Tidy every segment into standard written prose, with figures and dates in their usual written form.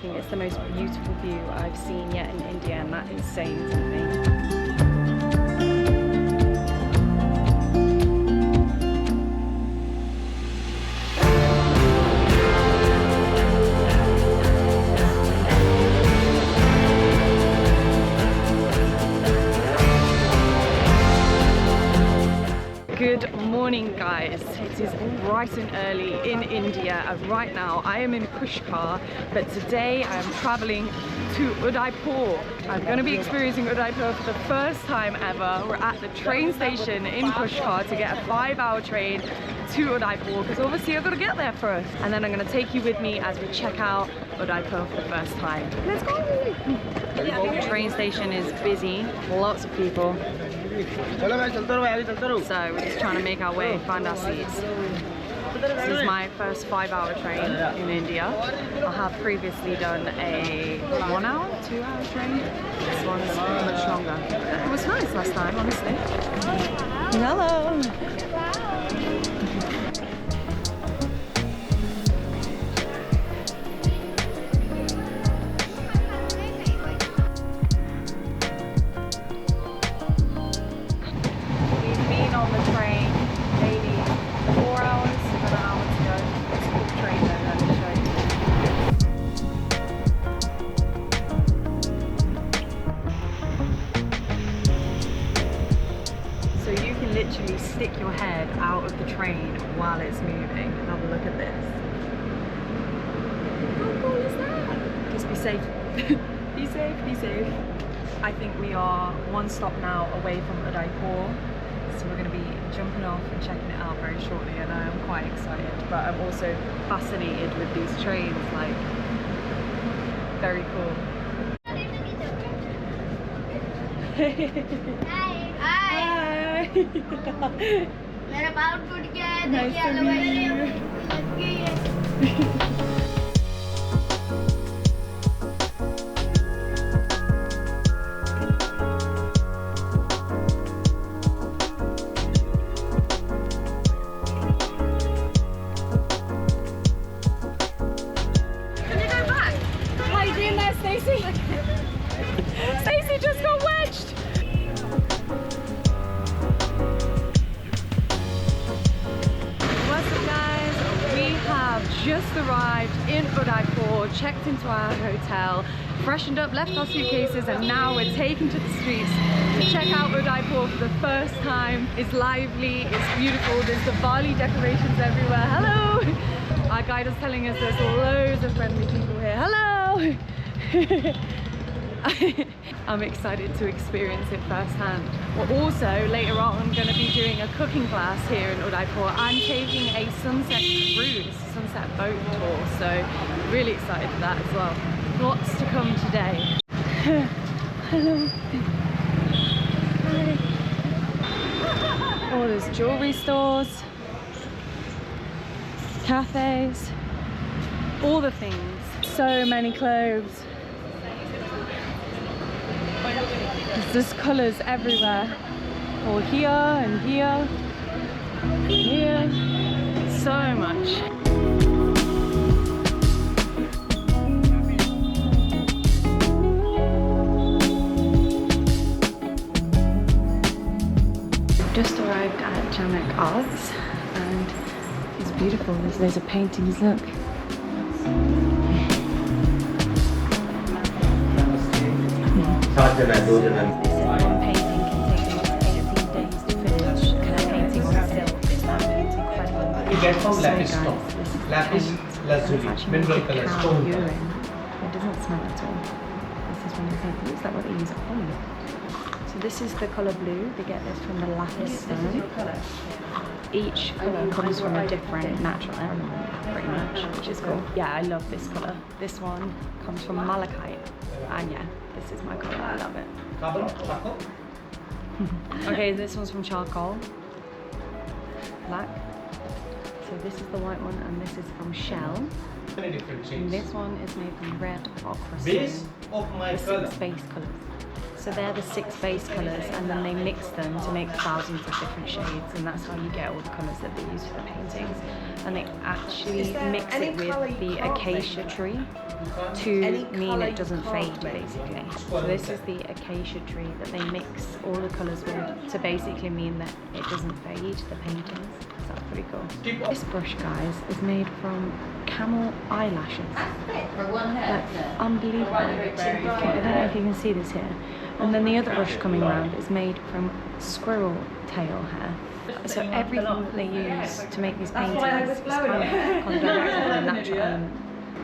joking, it's the most beautiful view I've seen yet in India, and that is saying something. Good morning guys, it is bright and early in India and right now I am in Pushkar, but today I am traveling to Udaipur. I'm going to be experiencing Udaipur for the first time ever. We're at the train station in Pushkar to get a 5-hour train to Udaipur because obviously I've got to get there first, and then I'm going to take you with me as we check out Udaipur for the first time. Let's go! The train station is busy, lots of people. So we're just trying to make our way, find our seats. This is my first 5-hour train in India. I have previously done a 1-hour, 2-hour train. This one's much longer. It was nice last time, honestly. Hello! Literally stick your head out of the train while it's moving. Have a look at this. How cool is that? Just be safe. Be safe, be safe. I think we are one stop now away from Udaipur, so we're going to be jumping off and checking it out very shortly, and I am quite excited, but I'm also fascinated with these trains, like very cool. मेरा बाल टूट गया है, Nice to meet you. Can you go back? How are you doing there, Stacey? Stacey just got wedged. Just arrived in Udaipur, checked into our hotel, freshened up, left our suitcases, and now we're taking to the streets to check out Udaipur for the first time. It's lively, it's beautiful, there's Diwali decorations everywhere. Hello! Our guide is telling us there's loads of friendly people here. Hello! I'm excited to experience it firsthand. We're also later on going to be doing a cooking class here in Udaipur. I'm taking a sunset cruise, sunset boat tour, so really excited for that as well. Lots to come today. Hello. Hi. Oh, there's jewelry stores, cafes, all the things. So many clothes. There's colours everywhere, all here and here, and here, so much. We've just arrived at Janak Arts and it's beautiful. There's a paintings, look. One painting can take about 18 days to finish, and a painting on silk is incredible. So guys, this is mineral color stone. It doesn't smell at all. This is when you paint. Looks like what they use at home. So this is the colour blue. They get this from the lapis stone. Each colour comes from a different natural element, pretty much, which is cool. Yeah, I love this colour. This one comes from malachite, and yeah, this is my colour. I love it. Okay, this one's from charcoal, black. So this is the white one, and this is from shell. And this one is made from red ochre stone. Base of my color. Base colours. So they're the 6 base colours, and then they mix them to make thousands of different shades, and that's how you get all the colours that they use for the paintings. And they actually mix it with the acacia tree to mean it doesn't fade, basically. So this is the acacia tree that they mix all the colours with to basically mean that it doesn't fade, the paintings. So that's pretty cool. This brush, guys, is made from camel eyelashes. That's unbelievable. I don't know if you can see this here. And then the other brush coming around is made from squirrel tail hair. So everything that they use to make these paintings is kind of directly from the natural element.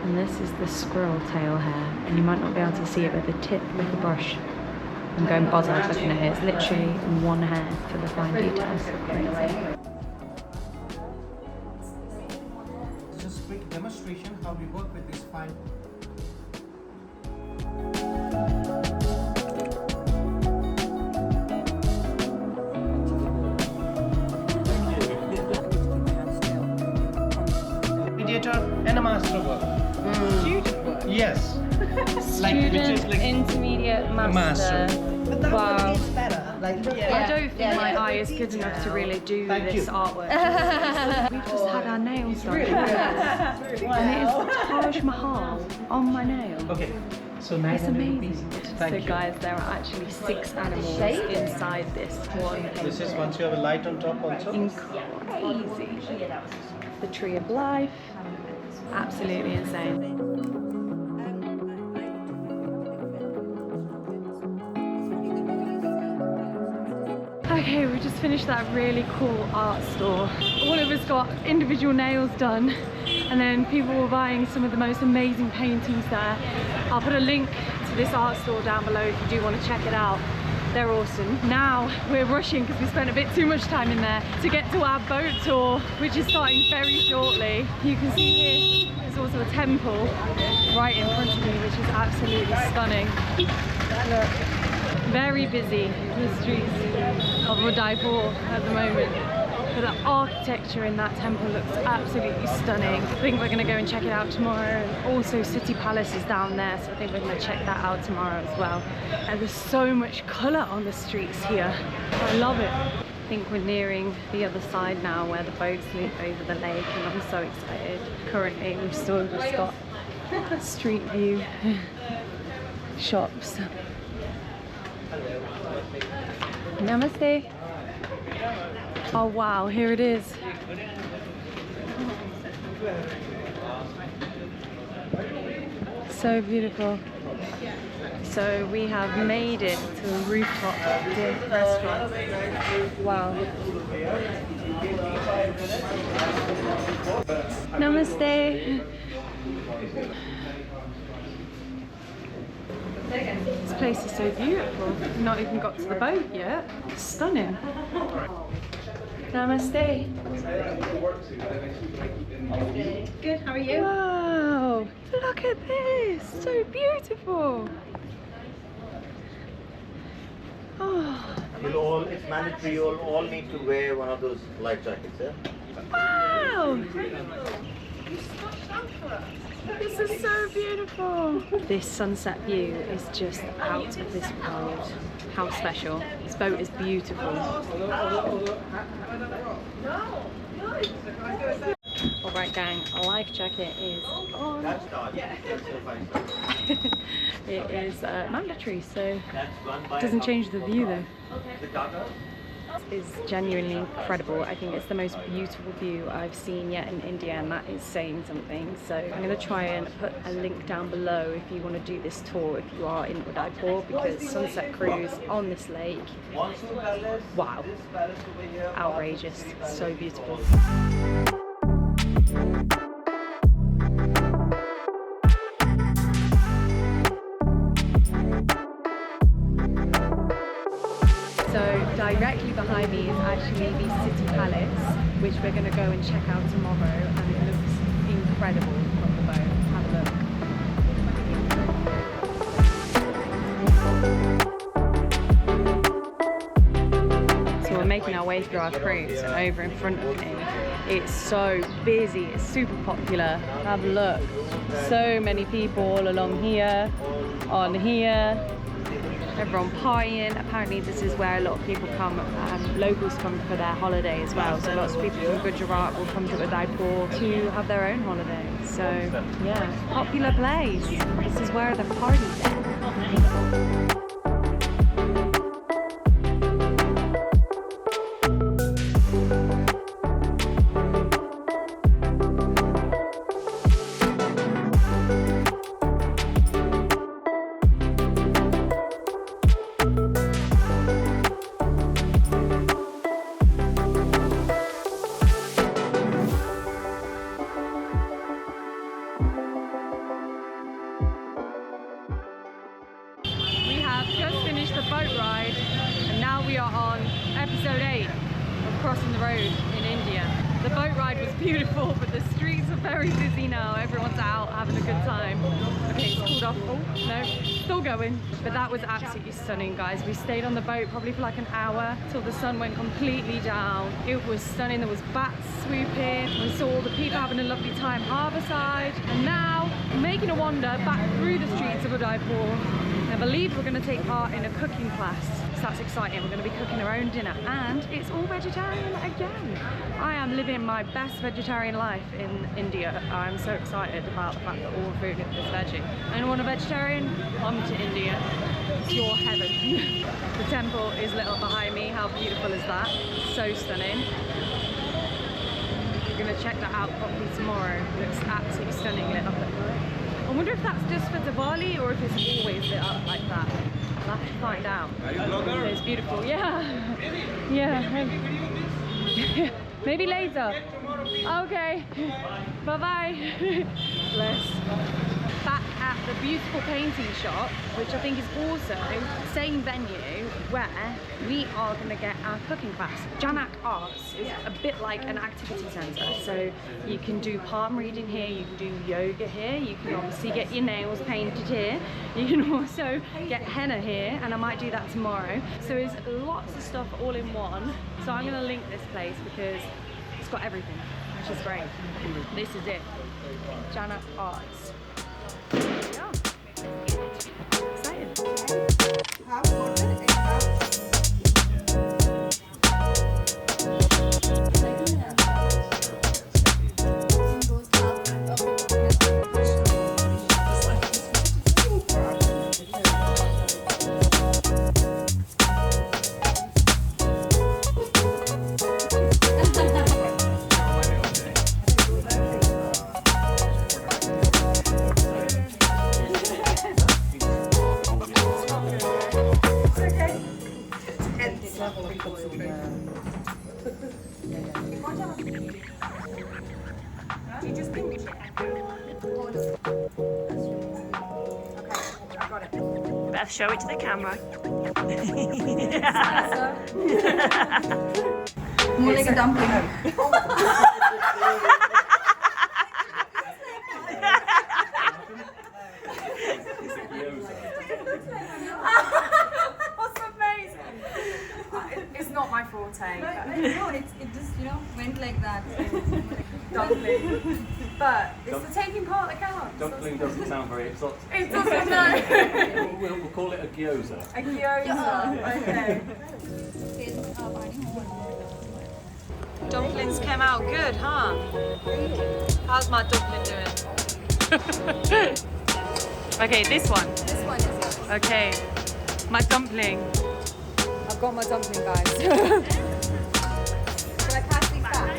And this is the squirrel tail hair, and you might not be able to see it with the tip of the brush. I'm going bothered looking at it. It's literally one hair for the fine details. Crazy. Just a quick demonstration how we work with this fine. Mediator and a master work. Student work? Yes. Student, intermediate, master. Wow. I don't think my eye is good enough to really do this artwork. We've just had our nails done. And it is the Taj Mahal on my nail. Okay. So It's amazing. Thank So you. guys, there are actually 6 animals inside this one painting. This is once you have a light on top also. Crazy. The tree of life. Absolutely insane. Okay, we just finished that really cool art store. All of us got individual nails done, and then people were buying some of the most amazing paintings there. I'll put a link to this art store down below if you do want to check it out. They're awesome. Now we're rushing because we spent a bit too much time in there to get to our boat tour, which is starting very shortly. You can see here there's also a temple right in front of me, which is absolutely stunning. Look, very busy the streets of Udaipur at the moment. But the architecture in that temple looks absolutely stunning. I think we're going to go and check it out tomorrow. And also City Palace is down there, so I think we're going to check that out tomorrow as well. And there's so much colour on the streets here. I love it. I think we're nearing the other side now where the boats loop over the lake, and I'm so excited. Currently we've still just got street view shops. Namaste. Oh wow, here it is. So beautiful. So we have made it to the rooftop restaurant. Wow. Namaste. This place is so beautiful. We've not even got to the boat yet. It's stunning. Namaste. Good, how are you? Wow, look at this. So beautiful. Oh, It's mandatory, you'll all need to wear one of those life jackets, yeah? wow. This is so beautiful. This sunset view is just out of this world. How special. This boat is beautiful. Alright gang, a life jacket is on. That's not. That's so fine. It is mandatory, so That's run by it doesn't change the view though. the Tata. Is genuinely incredible. I think it's the most beautiful view I've seen yet in India, and that is saying something. So I'm going to try and put a link down below if you want to do this tour if you are in Udaipur, because sunset cruise on this lake, Monsoon Palace. wow, This palace over here. outrageous, so beautiful. So directly behind me is actually the City Palace, which we're going to go and check out tomorrow, and it looks incredible from the boat. Have a look. So we're making our way through our cruise, and over in front of me, it's so busy, it's super popular. Have a look. So many people all along here, on here. everyone partying. Apparently this is where a lot of people come, locals come for their holiday as well. So lots of people from Gujarat will come to Udaipur to have their own holiday. So yeah, popular place. This is where the party's at. Just finished the boat ride and now we are on episode 8 of crossing the road in India. The boat ride was beautiful, but the streets are very busy now. Everyone's out having a good time. Okay, it's cooled off. Oh, no, still going. But that was absolutely stunning, guys. We stayed on the boat probably for like an hour till the sun went completely down. It was stunning. There was bats swooping. We saw all the people having a lovely time harbourside. And now, making a wander back through the streets of Udaipur. I believe we're going to take part in a cooking class, so that's exciting. We're going to be cooking our own dinner and it's all vegetarian again. I am living my best vegetarian life in India. I'm so excited about the fact that all food is veggie. Anyone a vegetarian? Come to India. It's your heaven. The temple is lit up behind me. How beautiful is that? So stunning. We're going to check that out properly tomorrow. It looks absolutely stunning lit up at night. I wonder if that's just for Diwali or if it's always lit up like that. I'll have to find out. Are you a blogger? It's beautiful, yeah. Yeah. Maybe later. Okay. Bye-bye. Bless. Back at the beautiful painting shop, which I think is also the same venue where we are going to get our cooking class. Janak Arts is a bit like an activity centre, so you can do palm reading here, you can do yoga here, you can obviously get your nails painted here, you can also get henna here, and I might do that tomorrow. So there's lots of stuff all in one, so I'm going to link this place because it's got everything, which is great. This is it, Janak Arts. Yeah. Excited. Beth, show it to the camera. More like a dumpling. That's amazing. It's not my forte. No, it just, went like that. Dumpling. But it's the taking part that counts. Dumpling doesn't sound very exotic. It doesn't know. We'll call it a gyoza. A gyoza. Okay. Dumplings came out good, huh? How's my dumpling doing? Okay, this one. This one is yours. Okay, my dumpling. I've got my dumpling, guys. Should I pass these back?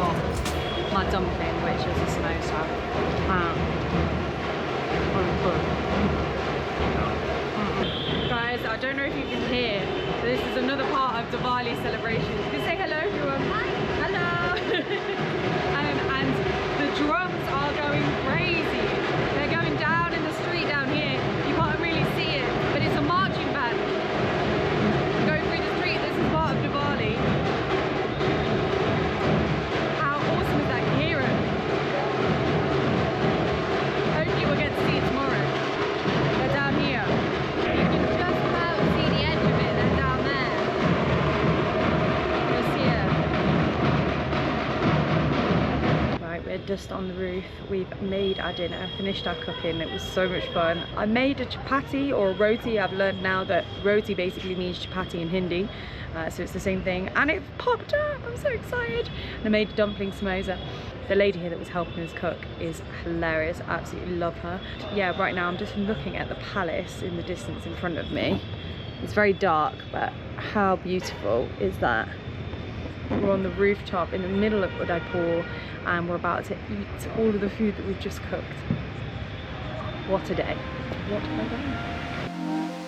got my dumpling, which is a samosa. Guys, I don't know if you can hear, but this is another part of Diwali celebrations. You can say hello, everyone. Hi. Hello. And the drums are going crazy. They're going down in the street down here. You can't really see it, but it's a marching band going through the street. This is part of Diwali. How awesome is that? You hear it? Hopefully we'll get to see it tomorrow. They're down here. You can just about see the edge of it. They're down there. Just here. Right, we're just on the roof. We've made our dinner, finished our cooking. It was so much fun. I made a chapati or a roti. I've learned now that roti basically means chapati in Hindi. So it's the same thing, and it popped up. I'm so excited. And I made a dumpling samosa. The lady here that was helping us cook is hilarious. I absolutely love her. Yeah, right now I'm just looking at the palace in the distance in front of me. It's very dark, but how beautiful is that? We're on the rooftop in the middle of Udaipur, and we're about to eat all of the food that we've just cooked. What a day. What a day.